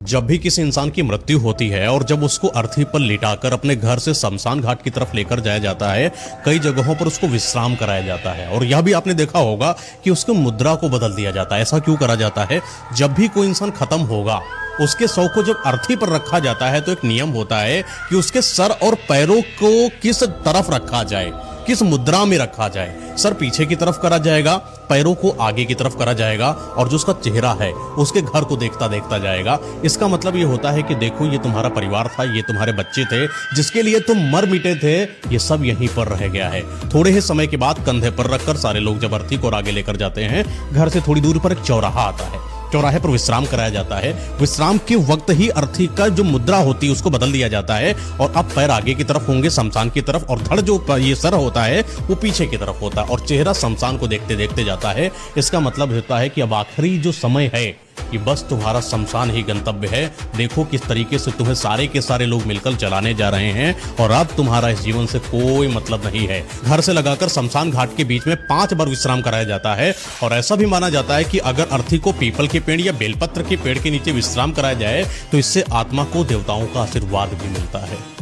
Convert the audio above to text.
जब भी किसी इंसान की मृत्यु होती है और जब उसको अर्थी पर लिटाकर अपने घर से शमशान घाट की तरफ लेकर जाया जाता है, कई जगहों पर उसको विश्राम कराया जाता है। और यह भी आपने देखा होगा कि उसको मुद्रा को बदल दिया जाता है। ऐसा क्यों करा जाता है? जब भी कोई इंसान खत्म होगा, उसके शव को जब अर्थी पर रखा जाता है तो एक नियम होता है कि उसके सर और पैरों को किस तरफ रखा जाए, किस मुद्रा में रखा जाए। सर पीछे की तरफ करा जाएगा, पैरों को आगे की तरफ करा जाएगा और जो उसका चेहरा है उसके घर को देखता देखता जाएगा। इसका मतलब ये होता है कि देखो, ये तुम्हारा परिवार था, ये तुम्हारे बच्चे थे, जिसके लिए तुम मर मिटे थे, ये सब यहीं पर रह गया है। थोड़े ही समय के बाद कंधे पर रखकर सारे लोग जब अर्थी को आगे लेकर जाते हैं, घर से थोड़ी दूर पर एक चौराहा आता है। चौराहे पर विश्राम कराया जाता है। विश्राम के वक्त ही अर्थी का जो मुद्रा होती है उसको बदल दिया जाता है और अब पैर आगे की तरफ होंगे शमशान की तरफ, और धड़ जो ये सर होता है वो पीछे की तरफ होता है और चेहरा शमशान को देखते देखते जाता है। इसका मतलब होता है कि अब आखिरी जो समय है कि बस तुम्हारा शमशान ही गंतव्य है। देखो किस तरीके से तुम्हें सारे के सारे लोग मिलकर चलाने जा रहे हैं और अब तुम्हारा इस जीवन से कोई मतलब नहीं है। घर से लगाकर शमशान घाट के बीच में 5 बार विश्राम कराया जाता है और ऐसा भी माना जाता है कि अगर अर्थी को पीपल के पेड़ या बेलपत्र के पेड़ के नीचे विश्राम कराया जाए तो इससे आत्मा को देवताओं का आशीर्वाद भी मिलता है।